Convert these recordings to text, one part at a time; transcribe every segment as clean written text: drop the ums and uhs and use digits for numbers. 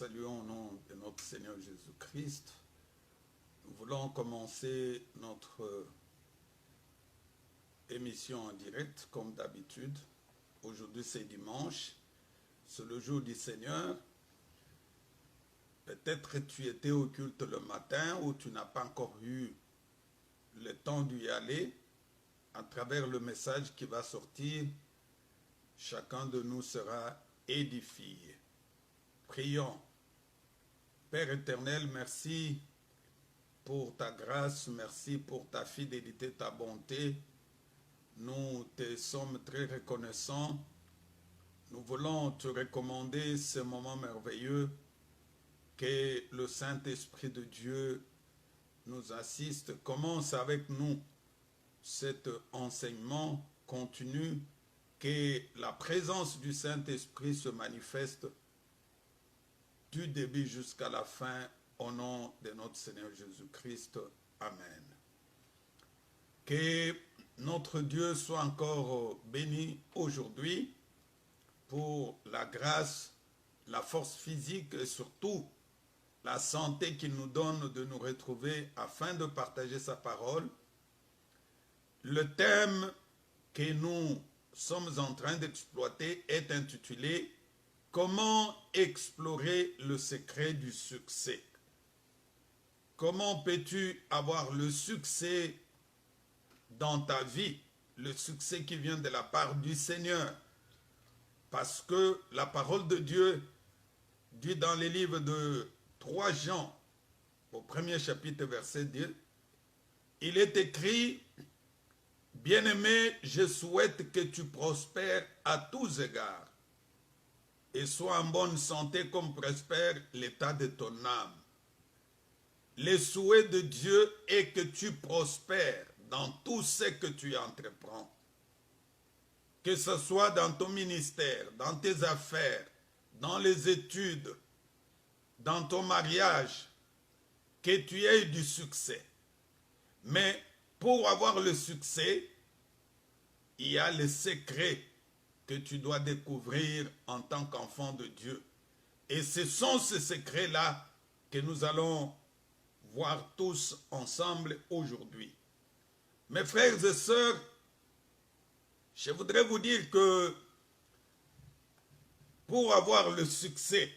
saluons au nom de notre Seigneur Jésus-Christ. Nous voulons commencer notre émission en direct comme d'habitude. Aujourd'hui c'est dimanche, c'est le jour du Seigneur. Peut-être tu étais au culte le matin ou tu n'as pas encore eu le temps d'y aller. À travers le message qui va sortir, chacun de nous sera édifié. Prions. Père éternel, merci pour ta grâce, merci pour ta fidélité, ta bonté. Nous te sommes très reconnaissants. Nous voulons te recommander ce moment merveilleux, que le Saint-Esprit de Dieu nous assiste. Commence avec nous cet enseignement continu, que la présence du Saint-Esprit se manifeste du début jusqu'à la fin, au nom de notre Seigneur Jésus-Christ. Amen. Que notre Dieu soit encore béni aujourd'hui pour la grâce, la force physique et surtout la santé qu'il nous donne de nous retrouver afin de partager sa parole. Le thème que nous sommes en train d'exploiter est intitulé « Comment explorer le secret du succès ?» Comment peux-tu avoir le succès dans ta vie, le succès qui vient de la part du Seigneur? Parce que la parole de Dieu dit dans les livres de 3 Jean, au premier chapitre, verset 2, il est écrit « Bien-aimé, je souhaite que tu prospères à tous égards et sois en bonne santé comme prospère l'état de ton âme. » Le souhait de Dieu est que tu prospères dans tout ce que tu entreprends. Que ce soit dans ton ministère, dans tes affaires, dans les études, dans ton mariage, que tu aies du succès. Mais pour avoir le succès, il y a les secrets que tu dois découvrir en tant qu'enfant de Dieu. Et ce sont ces secrets-là que nous allons voir tous ensemble aujourd'hui. Mes frères et sœurs, je voudrais vous dire que pour avoir le succès,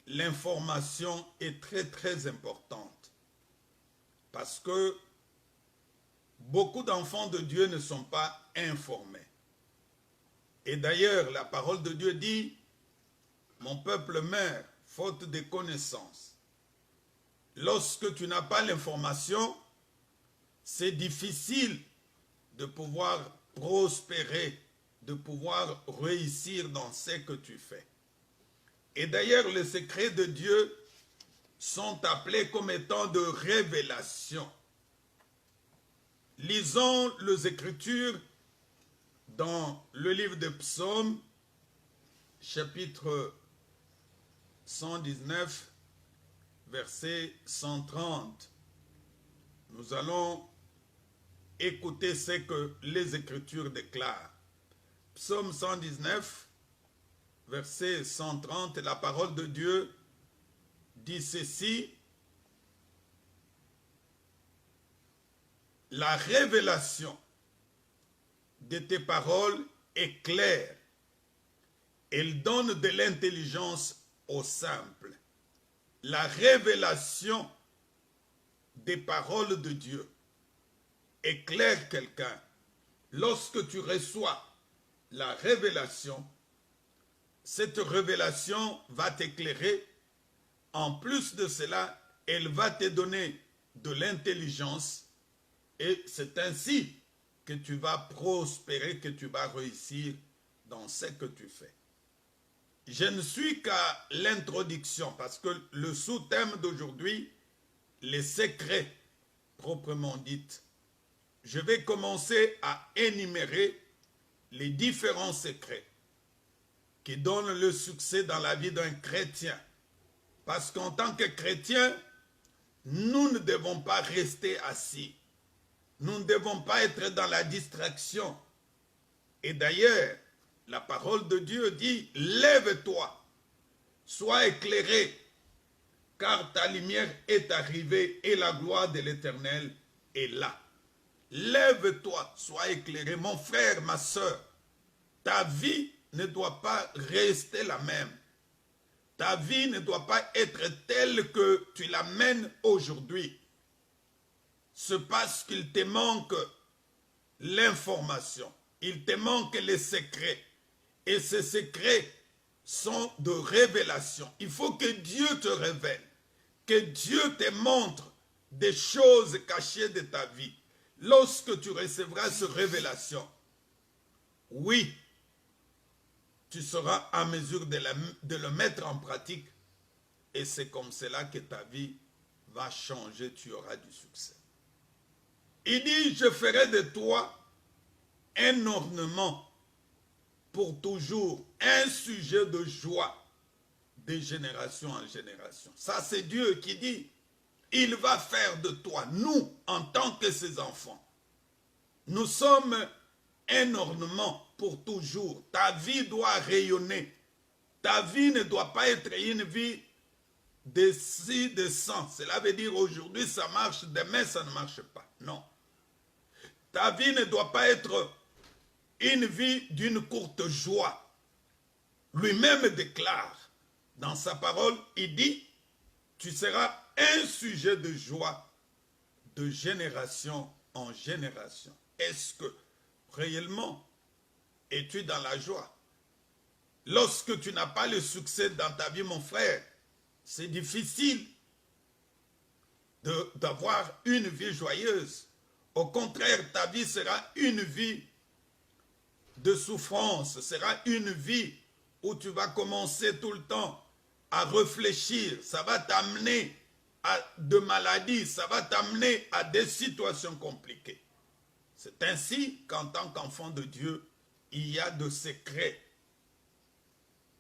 l'information est très importante. Parce que beaucoup d'enfants de Dieu ne sont pas informés. Et d'ailleurs, la parole de Dieu dit, « Mon peuple meurt, faute de connaissances. » Lorsque tu n'as pas l'information, c'est difficile de pouvoir prospérer, de pouvoir réussir dans ce que tu fais. Et d'ailleurs, les secrets de Dieu sont appelés comme étant de révélation. Lisons les Écritures dans le livre des Psaumes, chapitre 119, verset 130. Nous allons écouter ce que les Écritures déclarent. Psaume 119, verset 130, la parole de Dieu dit ceci: « La révélation de tes paroles est claire. Elle donne de l'intelligence aux simples. » La révélation des paroles de Dieu éclaire quelqu'un. Lorsque tu reçois la révélation, cette révélation va t'éclairer. En plus de cela, elle va te donner de l'intelligence et c'est ainsi que tu vas prospérer, que tu vas réussir dans ce que tu fais. Je ne suis qu'à l'introduction parce que le sous-thème d'aujourd'hui, les secrets proprement dites. Je vais commencer à énumérer les différents secrets qui donnent le succès dans la vie d'un chrétien. Parce qu'en tant que chrétien, nous ne devons pas rester assis. Nous ne devons pas être dans la distraction. Et d'ailleurs, la parole de Dieu dit, lève-toi sois éclairé, car ta lumière est arrivée et la gloire de l'Éternel est là. Lève-toi, sois éclairé. Mon frère, ma soeur, ta vie ne doit pas rester la même. Ta vie ne doit pas être telle que tu la mènes aujourd'hui. C'est parce qu'il te manque l'information. Il te manque les secrets. Et ces secrets sont de révélation. Il faut que Dieu te révèle. Que Dieu te montre des choses cachées de ta vie. Lorsque tu recevras cette révélation, oui, tu seras en mesure de le mettre en pratique. Et c'est comme cela que ta vie va changer, tu auras du succès. Il dit, je ferai de toi un ornement pour toujours, un sujet de joie de génération en génération. Ça, c'est Dieu qui dit, il va faire de toi, nous, en tant que ses enfants. Nous sommes un ornement pour toujours. Ta vie doit rayonner. Ta vie ne doit pas être une vie de ci, de sang. Cela veut dire aujourd'hui ça marche, demain ça ne marche pas. Non. Ta vie ne doit pas être une vie d'une courte joie. Lui-même déclare dans sa parole, il dit, tu seras un sujet de joie de génération en génération. Est-ce que réellement es-tu dans la joie? Lorsque tu n'as pas le succès dans ta vie, mon frère, c'est difficile d'avoir une vie joyeuse. Au contraire, ta vie sera une vie de souffrance, sera une vie où tu vas commencer tout le temps à réfléchir. Ça va t'amener à de maladies, ça va t'amener à des situations compliquées. C'est ainsi qu'en tant qu'enfant de Dieu, il y a de secrets.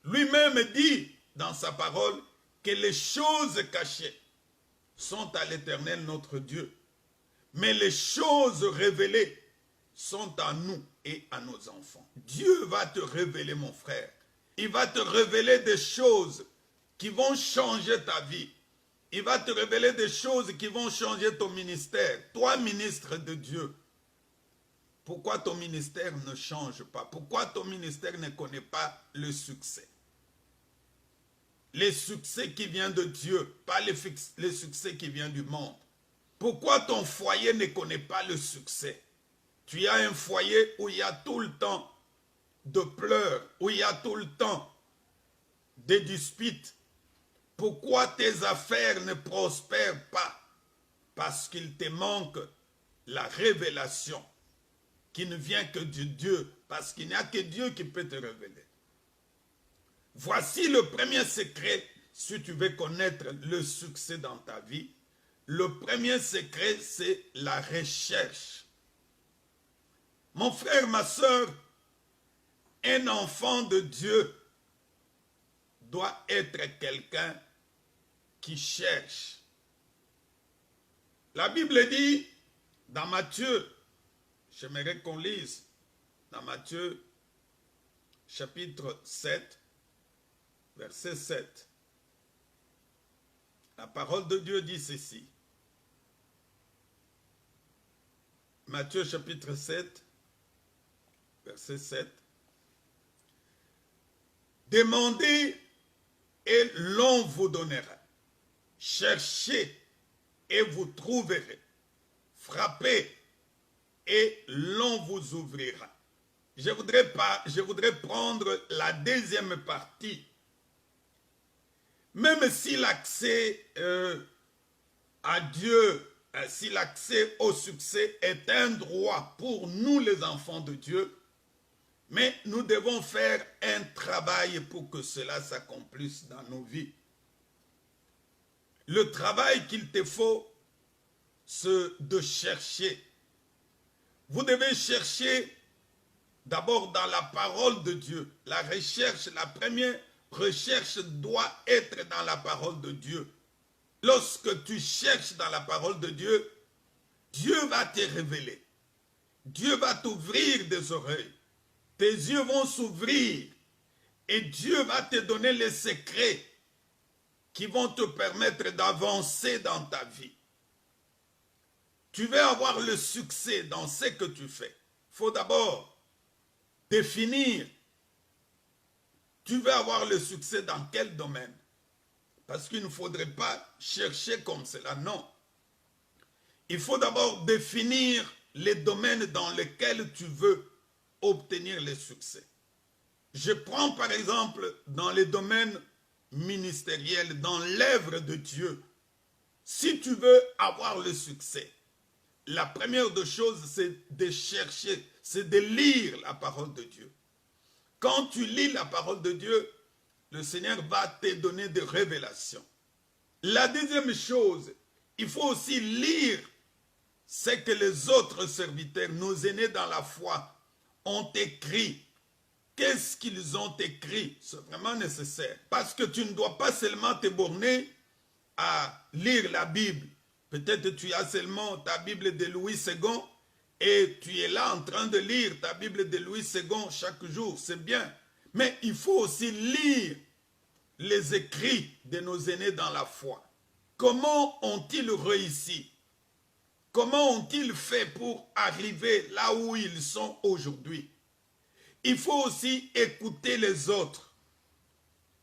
Lui-même dit dans sa parole que les choses cachées sont à l'Éternel notre Dieu. Mais les choses révélées sont à nous et à nos enfants. Dieu va te révéler, mon frère. Il va te révéler des choses qui vont changer ta vie. Il va te révéler des choses qui vont changer ton ministère. Toi, ministre de Dieu, pourquoi ton ministère ne change pas? Pourquoi ton ministère ne connaît pas le succès? Les succès qui viennent de Dieu, pas les succès qui viennent du monde. Pourquoi ton foyer ne connaît pas le succès? Tu as un foyer où il y a tout le temps de pleurs, où il y a tout le temps des disputes. Pourquoi tes affaires ne prospèrent pas? Parce qu'il te manque la révélation qui ne vient que de Dieu, parce qu'il n'y a que Dieu qui peut te révéler. Voici le premier secret, si tu veux connaître le succès dans ta vie. Le premier secret, c'est la recherche. Mon frère, ma soeur, un enfant de Dieu doit être quelqu'un qui cherche. La Bible dit, dans Matthieu, j'aimerais qu'on lise, dans Matthieu, chapitre 7, verset 7. La parole de Dieu dit ceci. Matthieu chapitre 7, verset 7. Demandez et l'on vous donnera. Cherchez et vous trouverez. Frappez et l'on vous ouvrira. Je voudrais prendre la deuxième partie. Même si l'accès à Dieu, si l'accès au succès est un droit pour nous les enfants de Dieu, mais nous devons faire un travail pour que cela s'accomplisse dans nos vies. Le travail qu'il te faut, c'est de chercher. Vous devez chercher d'abord dans la parole de Dieu. La recherche, la première recherche doit être dans la parole de Dieu. Lorsque tu cherches dans la parole de Dieu, Dieu va te révéler. Dieu va t'ouvrir des oreilles. Tes yeux vont s'ouvrir et Dieu va te donner les secrets qui vont te permettre d'avancer dans ta vie. Tu veux avoir le succès dans ce que tu fais. Il faut d'abord définir. Tu veux avoir le succès dans quel domaine? Parce qu'il ne faudrait pas chercher comme cela, non. Il faut d'abord définir les domaines dans lesquels tu veux obtenir le succès. Je prends par exemple dans les domaines ministériels, dans l'œuvre de Dieu. Si tu veux avoir le succès, la première des choses, c'est de chercher, c'est de lire la parole de Dieu. Quand tu lis la parole de Dieu, le Seigneur va te donner des révélations. La deuxième chose, il faut aussi lire ce que les autres serviteurs, nos aînés dans la foi, ont écrit. Qu'est-ce qu'ils ont écrit? C'est vraiment nécessaire. Parce que tu ne dois pas seulement te borner à lire la Bible. Peut-être tu as seulement ta Bible de Louis II et tu es là en train de lire ta Bible de Louis II chaque jour. C'est bien. Mais il faut aussi lire les écrits de nos aînés dans la foi. Comment ont-ils réussi? Comment ont-ils fait pour arriver là où ils sont aujourd'hui? Il faut aussi écouter les autres.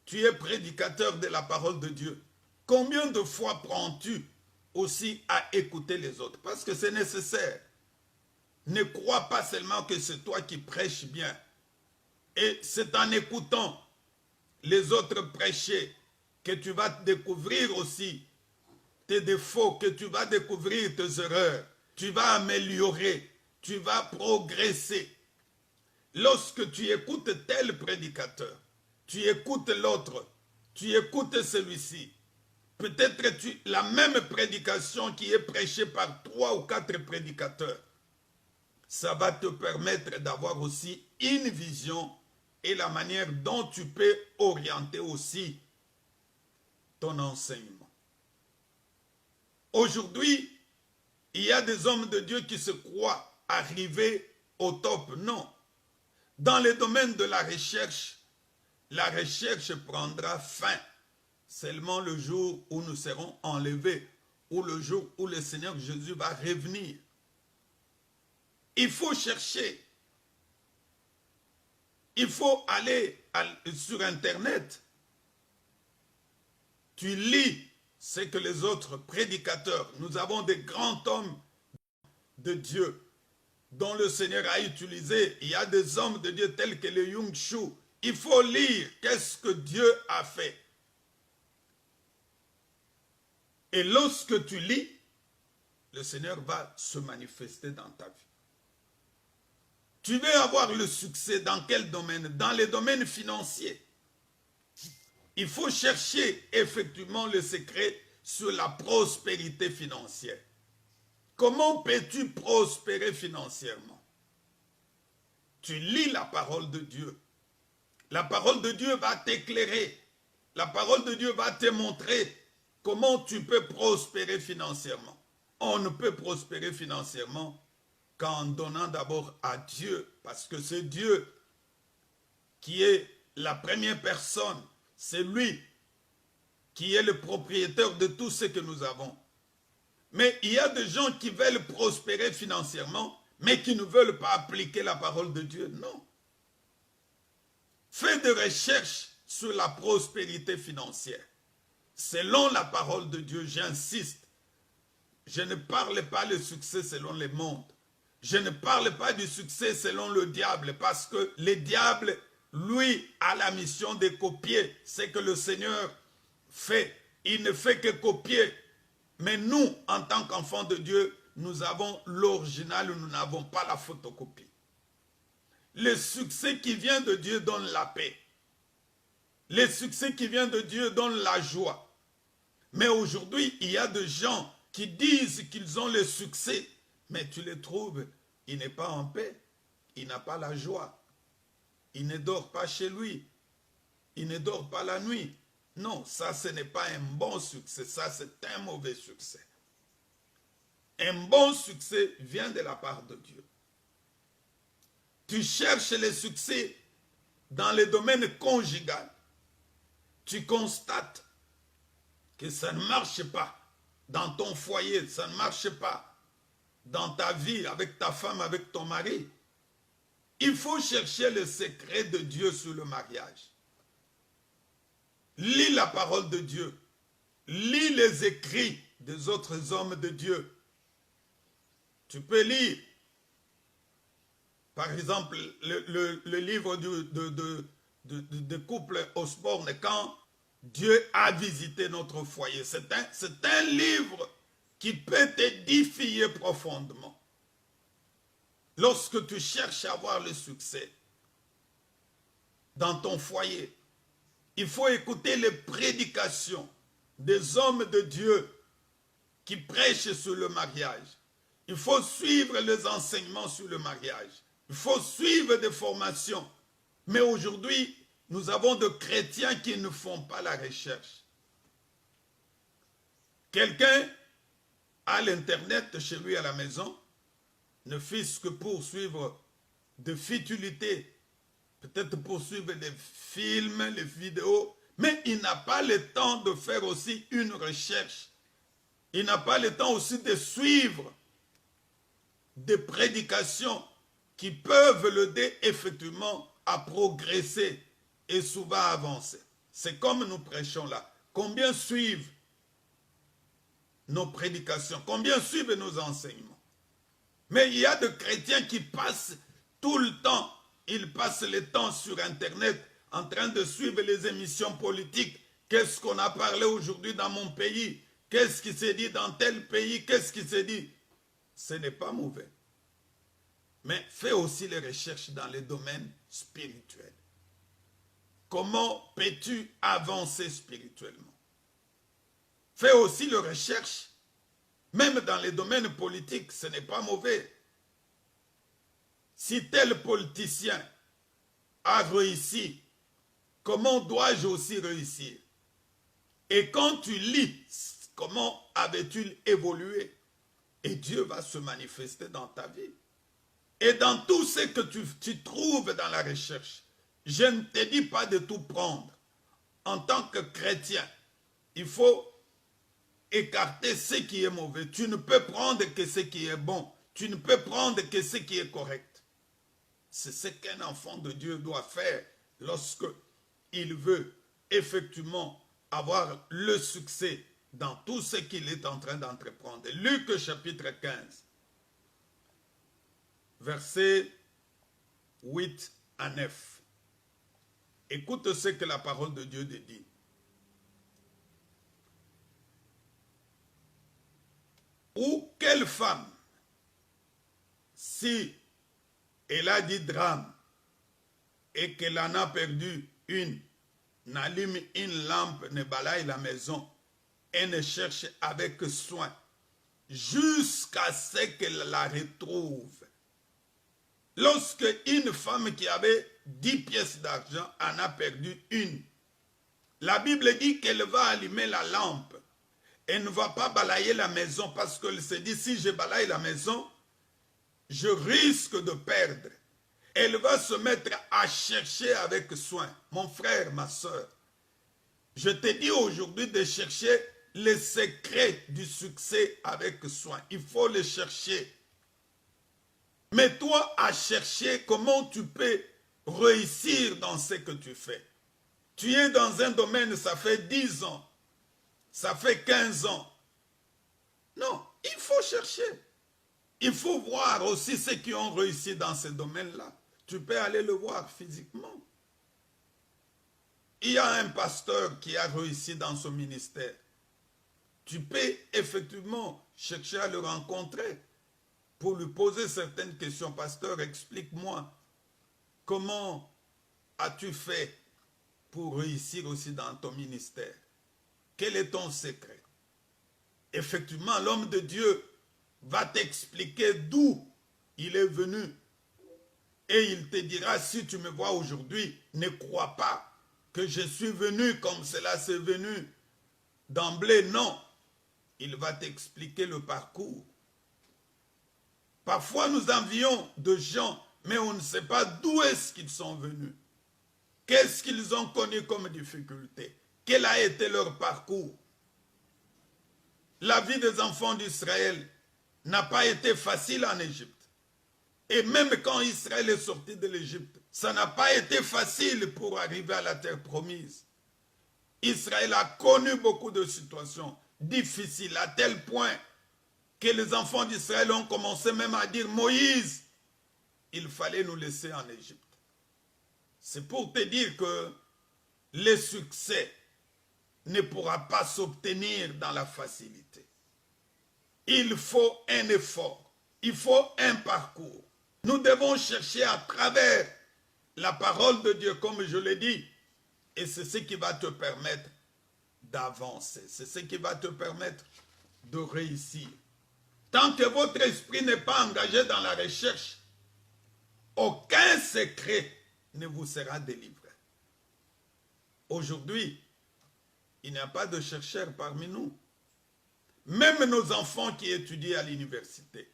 Tu es prédicateur de la parole de Dieu. Combien de fois prends-tu aussi à écouter les autres? Parce que c'est nécessaire. Ne crois pas seulement que c'est toi qui prêches bien. Et c'est en écoutant les autres prêcher que tu vas découvrir aussi tes défauts, que tu vas découvrir tes erreurs. Tu vas améliorer, tu vas progresser. Lorsque tu écoutes tel prédicateur, tu écoutes l'autre, tu écoutes celui-ci, peut-être la même prédication qui est prêchée par 3 ou 4 prédicateurs, ça va te permettre d'avoir aussi une vision et la manière dont tu peux orienter aussi ton enseignement. Aujourd'hui, il y a des hommes de Dieu qui se croient arrivés au top. Non. Dans le domaine de la recherche prendra fin seulement le jour où nous serons enlevés, ou le jour où le Seigneur Jésus va revenir. Il faut chercher. Il faut aller sur Internet. Tu lis ce que les autres prédicateurs, nous avons des grands hommes de Dieu dont le Seigneur a utilisé. Il y a des hommes de Dieu tels que le Yung Shu. Il faut lire qu'est-ce que Dieu a fait. Et lorsque tu lis, le Seigneur va se manifester dans ta vie. Tu veux avoir le succès dans quel domaine? Dans les domaines financiers. Il faut chercher effectivement le secret sur la prospérité financière. Comment peux-tu prospérer financièrement? Tu lis la parole de Dieu. La parole de Dieu va t'éclairer. La parole de Dieu va te montrer comment tu peux prospérer financièrement. On ne peut prospérer financièrement qu'en donnant d'abord à Dieu, parce que c'est Dieu qui est la première personne. C'est lui qui est le propriétaire de tout ce que nous avons. Mais il y a des gens qui veulent prospérer financièrement, mais qui ne veulent pas appliquer la parole de Dieu. Non. Fais des recherches sur la prospérité financière. Selon la parole de Dieu, j'insiste. Je ne parle pas le succès selon le monde. Je ne parle pas du succès selon le diable, parce que le diable, lui, a la mission de copier ce que le Seigneur fait. Il ne fait que copier. Mais nous, en tant qu'enfants de Dieu, nous avons l'original, nous n'avons pas la photocopie. Le succès qui vient de Dieu donne la paix. Le succès qui vient de Dieu donne la joie. Mais aujourd'hui, il y a des gens qui disent qu'ils ont le succès, mais tu les trouves, il n'est pas en paix, il n'a pas la joie, il ne dort pas chez lui, il ne dort pas la nuit. Non, ça ce n'est pas un bon succès, ça c'est un mauvais succès. Un bon succès vient de la part de Dieu. Tu cherches le succès dans le domaine conjugal. Tu constates que ça ne marche pas dans ton foyer, ça ne marche pas dans ta vie, avec ta femme, avec ton mari, il faut chercher le secret de Dieu sur le mariage. Lis la parole de Dieu. Lis les écrits des autres hommes de Dieu. Tu peux lire, par exemple, le livre de couple Osborne, quand Dieu a visité notre foyer. C'est un livre qui peut t'édifier profondément. Lorsque tu cherches à avoir le succès dans ton foyer, il faut écouter les prédications des hommes de Dieu qui prêchent sur le mariage. Il faut suivre les enseignements sur le mariage. Il faut suivre des formations. Mais aujourd'hui, nous avons des chrétiens qui ne font pas la recherche. Quelqu'un a l'Internet chez lui à la maison, ne fût-ce que pour suivre de futilités, peut-être pour suivre des films, les vidéos, mais il n'a pas le temps de faire aussi une recherche. Il n'a pas le temps aussi de suivre des prédications qui peuvent l'aider effectivement à progresser et souvent à avancer. C'est comme nous prêchons là. Combien suivent nos prédications? Combien suivent nos enseignements? Mais il y a des chrétiens qui passent tout le temps, ils passent le temps sur Internet en train de suivre les émissions politiques. Qu'est-ce qu'on a parlé aujourd'hui dans mon pays? Qu'est-ce qui s'est dit dans tel pays? Qu'est-ce qui s'est dit? Ce n'est pas mauvais. Mais fais aussi les recherches dans les domaines spirituels. Comment peux-tu avancer spirituellement? Fais aussi les recherches, même dans les domaines politiques, ce n'est pas mauvais. Si tel politicien a réussi, comment dois-je aussi réussir? Et quand tu lis, comment avait-il évolué? Et Dieu va se manifester dans ta vie. Et dans tout ce que tu trouves dans la recherche, je ne te dis pas de tout prendre. En tant que chrétien, il faut écarter ce qui est mauvais. Tu ne peux prendre que ce qui est bon. Tu ne peux prendre que ce qui est correct. C'est ce qu'un enfant de Dieu doit faire lorsque il veut effectivement avoir le succès dans tout ce qu'il est en train d'entreprendre. Luc chapitre 15, versets 8 à 9. Écoute ce que la parole de Dieu te dit. Ou quelle femme, si elle a 10 drames et qu'elle en a perdu une, n'allume une lampe, ne balaye la maison et ne cherche avec soin jusqu'à ce qu'elle la retrouve. Lorsque une femme qui avait 10 pièces d'argent en a perdu une, la Bible dit qu'elle va allumer la lampe. Elle ne va pas balayer la maison parce qu'elle se dit, si je balaye la maison, je risque de perdre. Elle va se mettre à chercher avec soin. Mon frère, ma soeur, je te dis aujourd'hui de chercher les secrets du succès avec soin. Il faut les chercher. Mets-toi à chercher comment tu peux réussir dans ce que tu fais. Tu es dans un domaine, ça fait 10 ans, ça fait 15 ans. Non, il faut chercher. Il faut voir aussi ceux qui ont réussi dans ce domaine-là. Tu peux aller le voir physiquement. Il y a un pasteur qui a réussi dans son ministère. Tu peux effectivement chercher à le rencontrer pour lui poser certaines questions. Pasteur, explique-moi, comment as-tu fait pour réussir aussi dans ton ministère? Quel est ton secret? Effectivement, l'homme de Dieu va t'expliquer d'où il est venu. Et il te dira, si tu me vois aujourd'hui, ne crois pas que je suis venu comme cela s'est venu d'emblée. Non, il va t'expliquer le parcours. Parfois, nous envions de gens, mais on ne sait pas d'où est-ce qu'ils sont venus. Qu'est-ce qu'ils ont connu comme difficulté? Quel a été leur parcours? la vie des enfants d'Israël n'a pas été facile en Égypte. Et même quand Israël est sorti de l'Égypte, ça n'a pas été facile pour arriver à la terre promise. Israël a connu beaucoup de situations difficiles à tel point que les enfants d'Israël ont commencé même à dire « Moïse, il fallait nous laisser en Égypte ». C'est pour te dire que le succès ne pourra pas s'obtenir dans la facilité. Il faut un effort, il faut un parcours. Nous devons chercher à travers la parole de Dieu, comme je l'ai dit, et c'est ce qui va te permettre d'avancer, c'est ce qui va te permettre de réussir. Tant que votre esprit n'est pas engagé dans la recherche, aucun secret ne vous sera délivré. Aujourd'hui, il n'y a pas de chercheurs parmi nous. Même nos enfants qui étudient à l'université,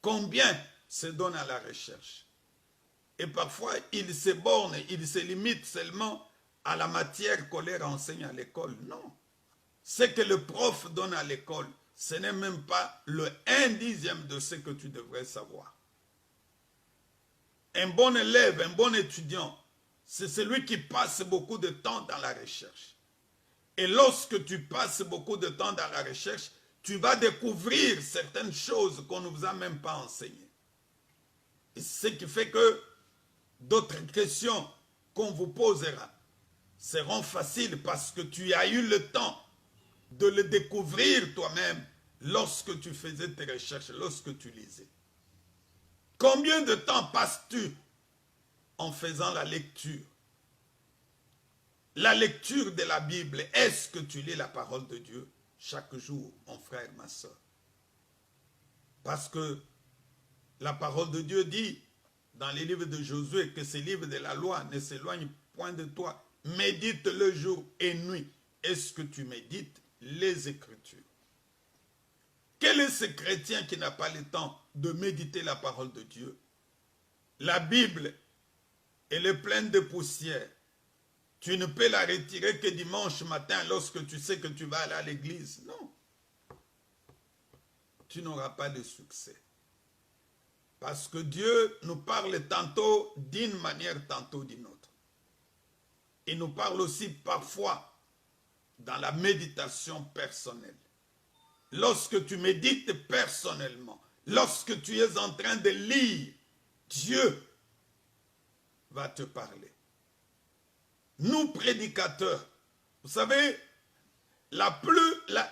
combien se donnent à la recherche? Et parfois, ils se bornent, ils se limitent seulement à la matière qu'on leur enseigne à l'école. Non. Ce que le prof donne à l'école, ce n'est même pas le 1/10 de ce que tu devrais savoir. Un bon élève, un bon étudiant, c'est celui qui passe beaucoup de temps dans la recherche. Et lorsque tu passes beaucoup de temps dans la recherche, tu vas découvrir certaines choses qu'on ne vous a même pas enseignées. Et ce qui fait que d'autres questions qu'on vous posera seront faciles parce que tu as eu le temps de le découvrir toi-même lorsque tu faisais tes recherches, lorsque tu lisais. Combien de temps passes-tu en faisant la lecture? La lecture de la Bible, est-ce que tu lis la parole de Dieu chaque jour, mon frère, ma soeur? Parce que la parole de Dieu dit dans les livres de Josué que ces livres de la loi ne s'éloignent point de toi. Médite le jour et nuit. Est-ce que tu médites les Écritures? Quel est ce chrétien qui n'a pas le temps de méditer la parole de Dieu? La Bible, elle est pleine de poussière. Tu ne peux la retirer que dimanche matin lorsque tu sais que tu vas aller à l'église. Non. Tu n'auras pas de succès. Parce que Dieu nous parle tantôt d'une manière, tantôt d'une autre. Il nous parle aussi parfois dans la méditation personnelle. Lorsque tu médites personnellement, lorsque tu es en train de lire, Dieu va te parler. Nous, prédicateurs, vous savez,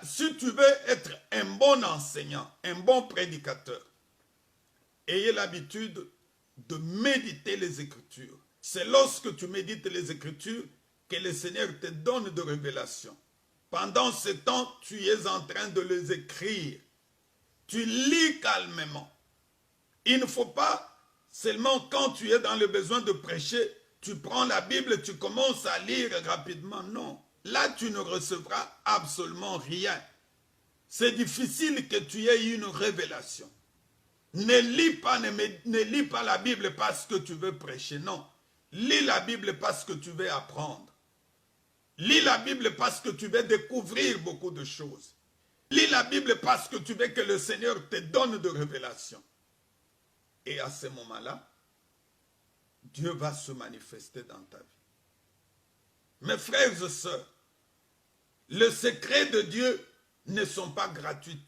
si tu veux être un bon enseignant, un bon prédicateur, ayez l'habitude de méditer les Écritures. C'est lorsque tu médites les Écritures que le Seigneur te donne de révélations. Pendant ce temps, tu es en train de les écrire. Tu lis calmement. Il ne faut pas seulement quand tu es dans le besoin de prêcher, tu prends la Bible et tu commences à lire rapidement. Non, là tu ne recevras absolument rien. C'est difficile que tu aies une révélation. Ne lis pas la Bible parce que tu veux prêcher, non. Lis la Bible parce que tu veux apprendre. Lis la Bible parce que tu veux découvrir beaucoup de choses. Lis la Bible parce que tu veux que le Seigneur te donne de révélations. Et à ce moment-là, Dieu va se manifester dans ta vie. Mes frères et sœurs, les secrets de Dieu ne sont pas gratuits.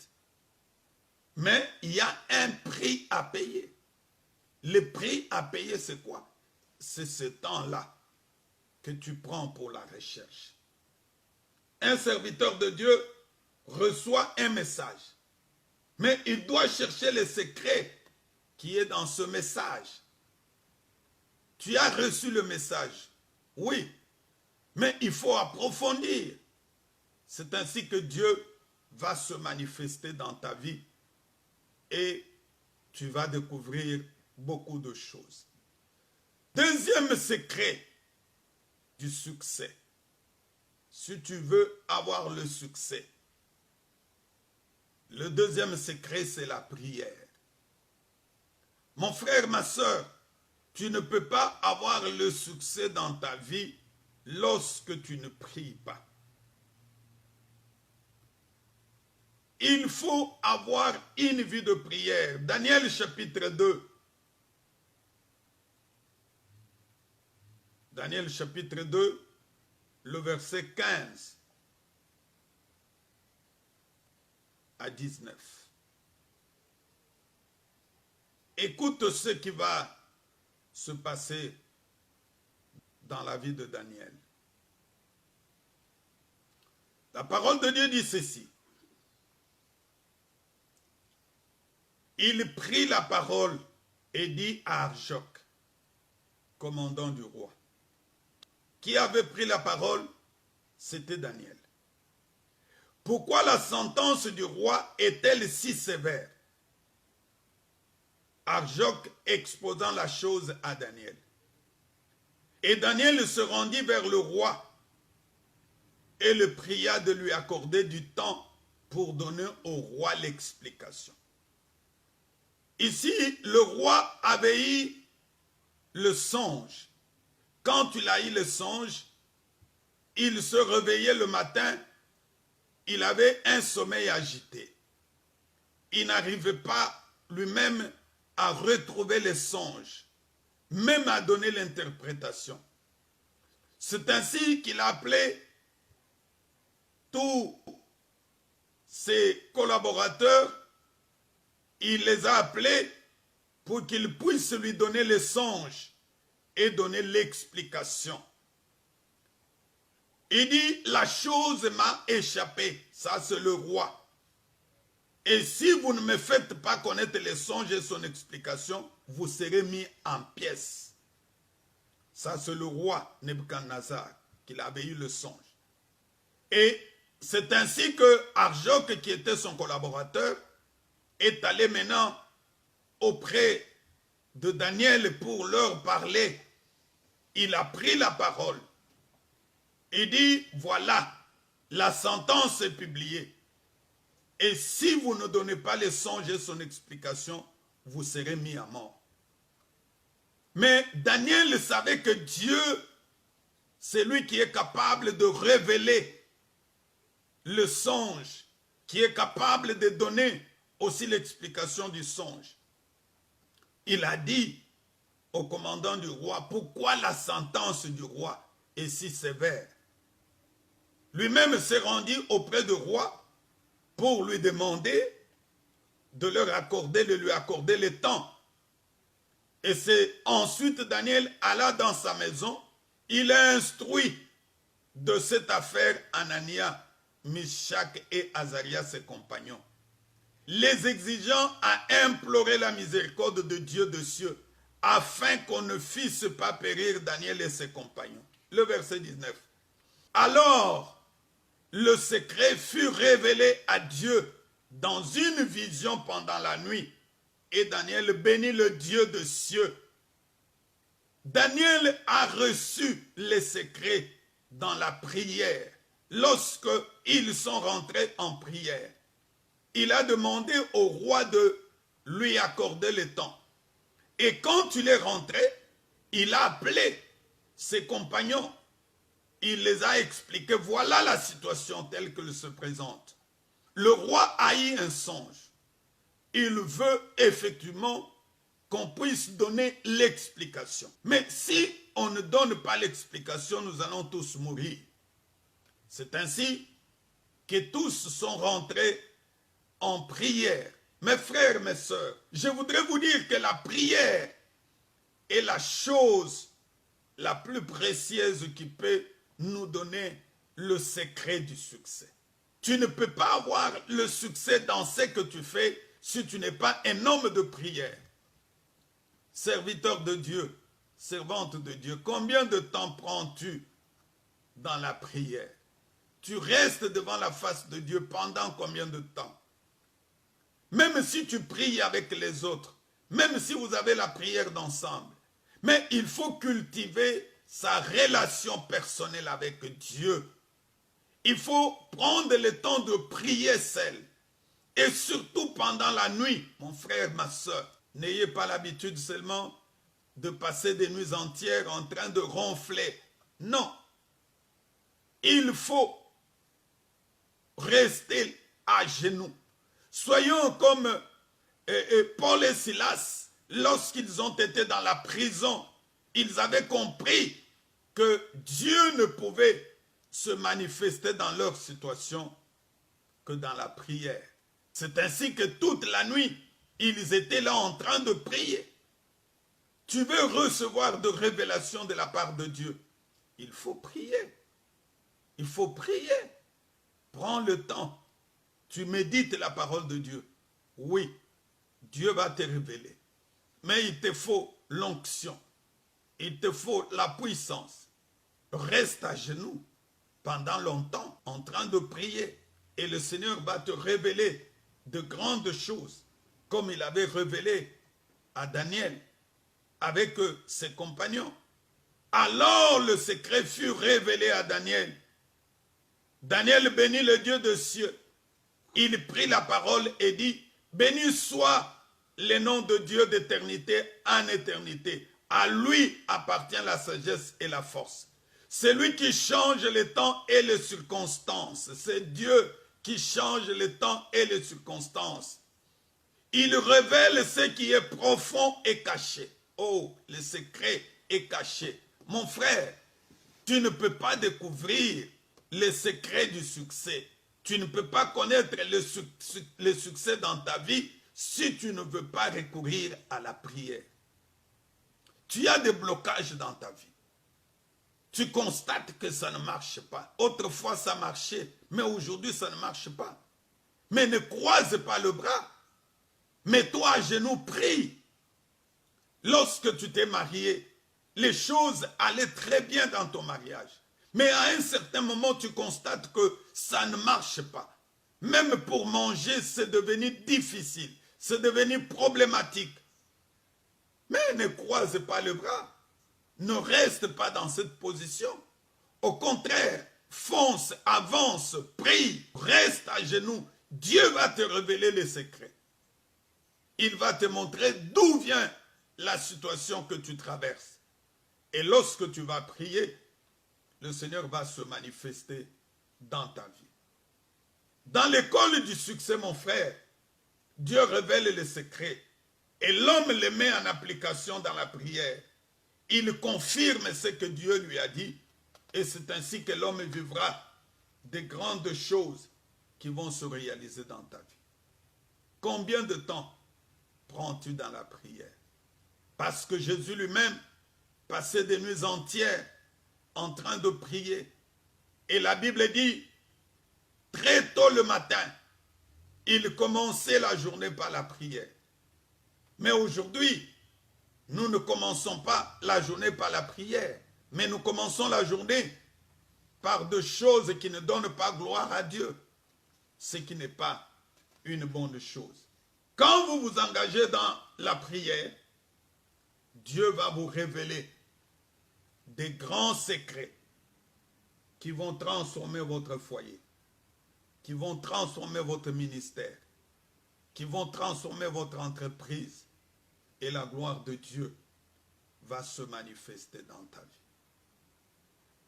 Mais il y a un prix à payer. Le prix à payer, c'est quoi? C'est ce temps-là que tu prends pour la recherche. Un serviteur de Dieu reçoit un message. Mais il doit chercher le secret qui est dans ce message. Tu as reçu le message, oui, mais il faut approfondir. C'est ainsi que Dieu va se manifester dans ta vie et tu vas découvrir beaucoup de choses. Deuxième secret du succès. Si tu veux avoir le succès, le deuxième secret, c'est la prière. Mon frère, ma soeur, tu ne peux pas avoir le succès dans ta vie lorsque tu ne pries pas. il faut avoir une vie de prière. Daniel chapitre 2. Daniel chapitre 2, le verset 15 à 19. Écoute ce qui va se passer dans la vie de Daniel. La parole de Dieu dit ceci. Il prit la parole et dit à Arjoc, commandant du roi. Qui avait pris la parole? C'était Daniel. Pourquoi la sentence du roi est-elle si sévère? Arjoc exposant la chose à Daniel. Et Daniel se rendit vers le roi et le pria de lui accorder du temps pour donner au roi l'explication. Ici, le roi avait eu le songe. Quand il a eu le songe, il se réveillait le matin, il avait un sommeil agité. Il n'arrivait pas lui-même à retrouver les songes, même à donner l'interprétation. C'est ainsi qu'il a appelé tous ses collaborateurs, il les a appelés pour qu'ils puissent lui donner les songes et donner l'explication. Il dit, la chose m'a échappé, ça c'est le roi. Et si vous ne me faites pas connaître les songes et son explication, vous serez mis en pièces. Ça c'est le roi Nebuchadnezzar qui avait eu le songe. Et c'est ainsi que Arjoc, qui était son collaborateur, est allé maintenant auprès de Daniel pour leur parler. Il a pris la parole. Il dit, voilà, la sentence est publiée. Et si vous ne donnez pas les songes et son explication, vous serez mis à mort. Mais Daniel savait que Dieu, c'est lui qui est capable de révéler le songe, qui est capable de donner aussi l'explication du songe. Il a dit au commandant du roi, pourquoi la sentence du roi est si sévère? Lui-même s'est rendu auprès du roi pour lui demander de leur accorder, de lui accorder le temps. Et c'est ensuite Daniel alla dans sa maison, il a instruit de cette affaire Anania, Mishak et Azaria, ses compagnons, les exigeant à implorer la miséricorde de Dieu des cieux, afin qu'on ne fisse pas périr Daniel et ses compagnons. Le verset 19. Alors, le secret fut révélé à Dieu dans une vision pendant la nuit, et Daniel bénit le Dieu des cieux. Daniel a reçu les secrets dans la prière. Lorsque ils sont rentrés en prière, il a demandé au roi de lui accorder le temps. Et quand il est rentré, il a appelé ses compagnons. Il les a expliqués, voilà la situation telle qu'elle se présente. Le roi a eu un songe. Il veut effectivement qu'on puisse donner l'explication. Mais si on ne donne pas l'explication, nous allons tous mourir. C'est ainsi que tous sont rentrés en prière. Mes frères, mes sœurs, je voudrais vous dire que la prière est la chose la plus précieuse qui peut nous donner le secret du succès. Tu ne peux pas avoir le succès dans ce que tu fais si tu n'es pas un homme de prière. Serviteur de Dieu, servante de Dieu, combien de temps prends-tu dans la prière? Tu restes devant la face de Dieu pendant combien de temps? Même si tu pries avec les autres, même si vous avez la prière d'ensemble, mais il faut cultiver sa relation personnelle avec Dieu. Il faut prendre le temps de prier seul. Et surtout pendant la nuit, mon frère, ma soeur, n'ayez pas l'habitude seulement de passer des nuits entières en train de ronfler. Non. Il faut rester à genoux Soyons comme Paul et Silas, lorsqu'ils ont été dans la prison, ils avaient compris que Dieu ne pouvait se manifester dans leur situation que dans la prière. C'est ainsi que toute la nuit, ils étaient là en train de prier. Tu veux recevoir de révélations de la part de Dieu, il faut prier. Il faut prier. Prends le temps. Tu médites la parole de Dieu. Oui, Dieu va te révéler. Mais il te faut l'onction. Il te faut la puissance. Reste à genoux pendant longtemps en train de prier. Et le Seigneur va te révéler de grandes choses, comme il avait révélé à Daniel avec ses compagnons. Alors le secret fut révélé à Daniel. Daniel bénit le Dieu des cieux. Il prit la parole et dit, béni soit le nom de Dieu d'éternité en éternité. À lui appartient la sagesse et la force. C'est lui qui change les temps et les circonstances. C'est Dieu qui change les temps et les circonstances. Il révèle ce qui est profond et caché. Oh, le secret est caché. Mon frère, tu ne peux pas découvrir les secrets du succès. Tu ne peux pas connaître le succès dans ta vie si tu ne veux pas recourir à la prière. Tu as des blocages dans ta vie. Tu constates que ça ne marche pas. Autrefois, ça marchait, mais aujourd'hui, ça ne marche pas. Mais ne croise pas le bras. Mets-toi à genoux, prie. Lorsque tu t'es marié, les choses allaient très bien dans ton mariage. Mais à un certain moment, tu constates que ça ne marche pas. Même pour manger, c'est devenu difficile. C'est devenu problématique. Mais ne croise pas le bras. Ne reste pas dans cette position. Au contraire, fonce, avance, prie, reste à genoux. Dieu va te révéler les secrets. Il va te montrer d'où vient la situation que tu traverses. Et lorsque tu vas prier, le Seigneur va se manifester dans ta vie. Dans l'école du succès, mon frère, Dieu révèle les secrets et l'homme les met en application dans la prière. Il confirme ce que Dieu lui a dit et c'est ainsi que l'homme vivra de grandes choses qui vont se réaliser dans ta vie. Combien de temps prends-tu dans la prière? Parce que Jésus lui-même passait des nuits entières en train de prier. Et la Bible dit, très tôt le matin, il commençait la journée par la prière. Mais aujourd'hui, nous ne commençons pas la journée par la prière, mais nous commençons la journée par des choses qui ne donnent pas gloire à Dieu, ce qui n'est pas une bonne chose. Quand vous vous engagez dans la prière, Dieu va vous révéler des grands secrets qui vont transformer votre foyer, qui vont transformer votre ministère, qui vont transformer votre entreprise. Et la gloire de Dieu va se manifester dans ta vie.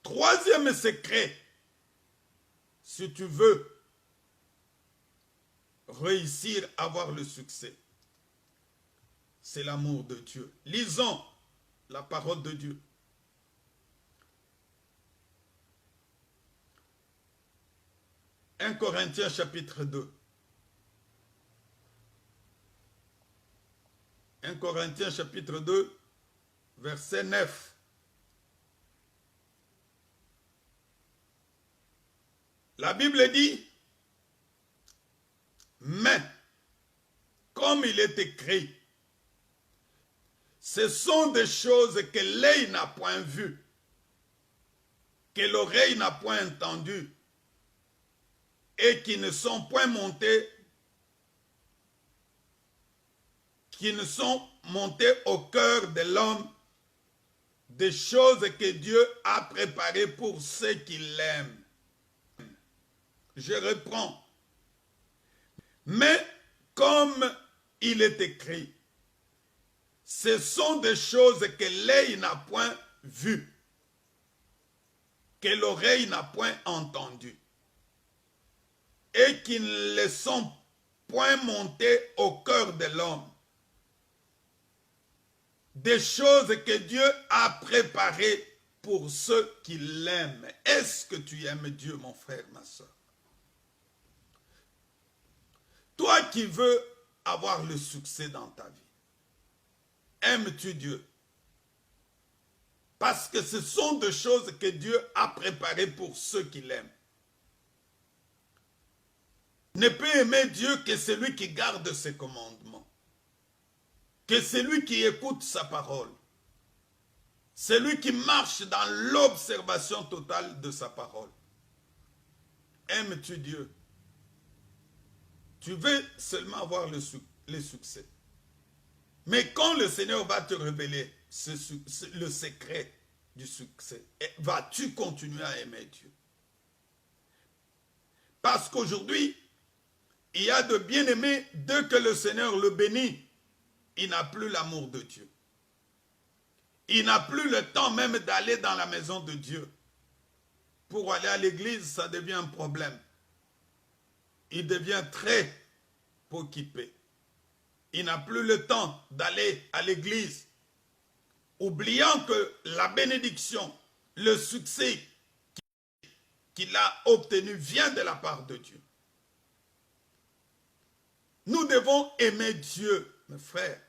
Troisième secret, si tu veux réussir à avoir le succès, c'est l'amour de Dieu. Lisons la parole de Dieu. 1 Corinthiens chapitre 2. 1 Corinthiens chapitre 2, verset 9. La Bible dit, mais, comme il est écrit, ce sont des choses que l'œil n'a point vues, que l'oreille n'a point entendues, et qui ne sont point montées, au cœur de l'homme, des choses que Dieu a préparées pour ceux qui l'aiment. Je reprends. Mais comme il est écrit, ce sont des choses que l'œil n'a point vues, que l'oreille n'a point entendues, et qui ne les sont point monter au cœur de l'homme des choses que Dieu a préparées pour ceux qui l'aiment. Est-ce que tu aimes Dieu, mon frère, ma soeur? Toi qui veux avoir le succès dans ta vie, aimes-tu Dieu? Parce que ce sont des choses que Dieu a préparées pour ceux qui l'aiment. Ne peut aimer Dieu que celui qui garde ses commandements, que celui qui écoute sa parole, celui qui marche dans l'observation totale de sa parole. Aimes-tu Dieu? Tu veux seulement avoir le succès. Mais quand le Seigneur va te révéler le secret du succès, vas-tu continuer à aimer Dieu? Parce qu'aujourd'hui, il y a de bien-aimés, dès que le Seigneur le bénit, il n'a plus l'amour de Dieu. Il n'a plus le temps même d'aller dans la maison de Dieu. Pour aller à l'église, ça devient un problème. Il devient très occupé. Il n'a plus le temps d'aller à l'église, oubliant que la bénédiction, le succès qu'il a obtenu vient de la part de Dieu. Nous devons aimer Dieu, mes frères.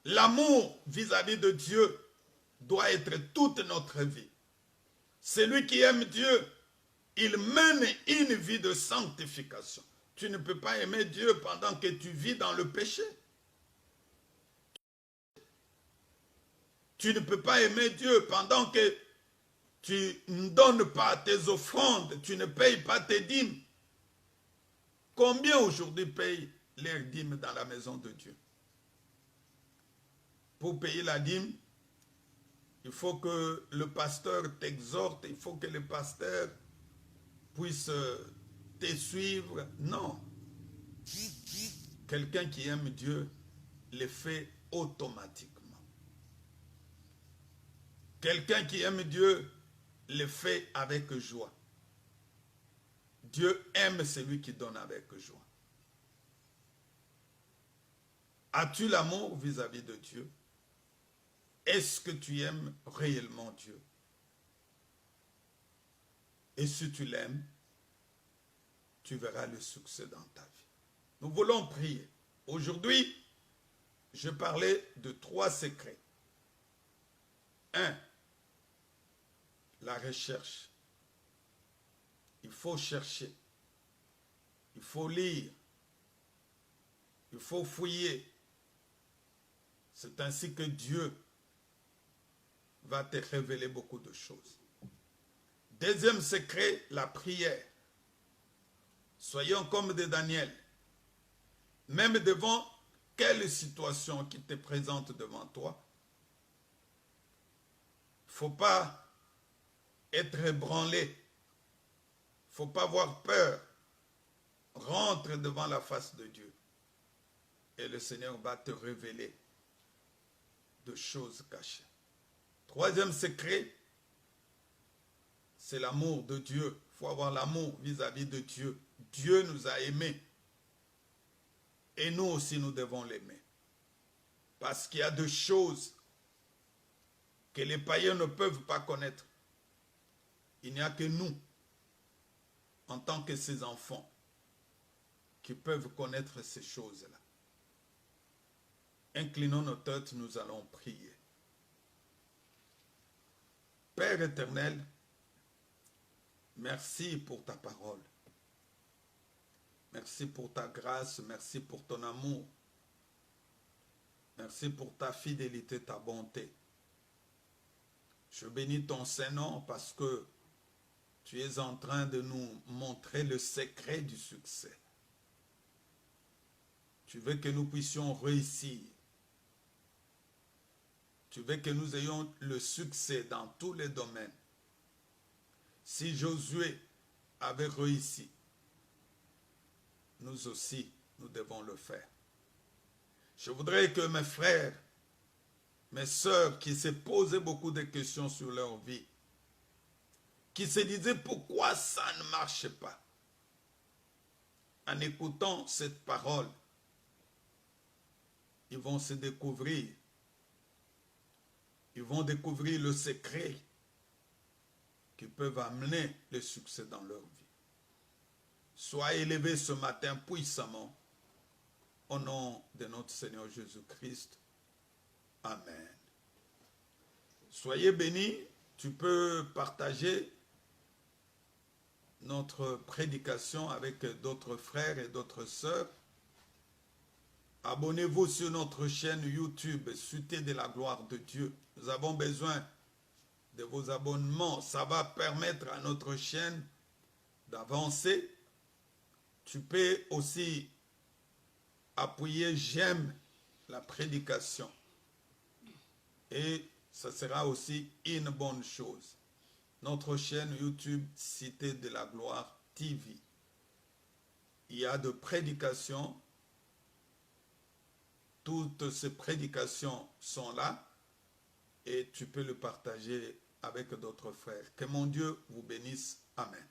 L'amour vis-à-vis de Dieu doit être toute notre vie. Celui qui aime Dieu, il mène une vie de sanctification. Tu ne peux pas aimer Dieu pendant que tu vis dans le péché. Tu ne peux pas aimer Dieu pendant que tu ne donnes pas tes offrandes, tu ne payes pas tes dîmes. Combien aujourd'hui payent leurs dîmes dans la maison de Dieu? Pour payer la dîme, il faut que le pasteur t'exhorte, il faut que le pasteur puisse te suivre. Non. Quelqu'un qui aime Dieu le fait automatiquement. Quelqu'un qui aime Dieu le fait avec joie. Dieu aime celui qui donne avec joie. As-tu l'amour vis-à-vis de Dieu? Est-ce que tu aimes réellement Dieu? Et si tu l'aimes, tu verras le succès dans ta vie. Nous voulons prier. Aujourd'hui, je parlais de 3 secrets. 1. La recherche. Il faut chercher. Il faut lire. Il faut fouiller. C'est ainsi que Dieu va te révéler beaucoup de choses. 2e secret, la prière. Soyons comme de Daniel. Même devant quelle situation qui te présente devant toi, il ne faut pas être ébranlé. Il ne faut pas avoir peur. Rentre devant la face de Dieu. Et le Seigneur va te révéler de choses cachées. 3e secret, c'est l'amour de Dieu. Il faut avoir l'amour vis-à-vis de Dieu. Dieu nous a aimés. Et nous aussi, nous devons l'aimer. Parce qu'il y a des choses que les païens ne peuvent pas connaître. Il n'y a que nous, en tant que ses enfants, qui peuvent connaître ces choses-là. Inclinons nos têtes, nous allons prier. Père éternel, merci pour ta parole. Merci pour ta grâce, merci pour ton amour. Merci pour ta fidélité, ta bonté. Je bénis ton Saint-Nom parce que tu es en train de nous montrer le secret du succès. Tu veux que nous puissions réussir. Tu veux que nous ayons le succès dans tous les domaines. Si Josué avait réussi, nous aussi, nous devons le faire. Je voudrais que mes frères, mes sœurs qui se posaient beaucoup de questions sur leur vie, qui se disaient pourquoi ça ne marche pas, en écoutant cette parole, ils vont se découvrir. Ils vont découvrir le secret qui peuvent amener le succès dans leur vie. Sois élevé ce matin puissamment au nom de notre Seigneur Jésus-Christ. Amen. Soyez bénis. Tu peux partager notre prédication avec d'autres frères et d'autres sœurs. Abonnez-vous sur notre chaîne YouTube, Cité de la gloire de Dieu. Nous avons besoin de vos abonnements. Ça va permettre à notre chaîne d'avancer. Tu peux aussi appuyer j'aime la prédication. Et ça sera aussi une bonne chose. Notre chaîne YouTube Cité de la gloire TV. Il y a de prédications. Toutes ces prédications sont là et tu peux le partager avec d'autres frères. Que mon Dieu vous bénisse. Amen.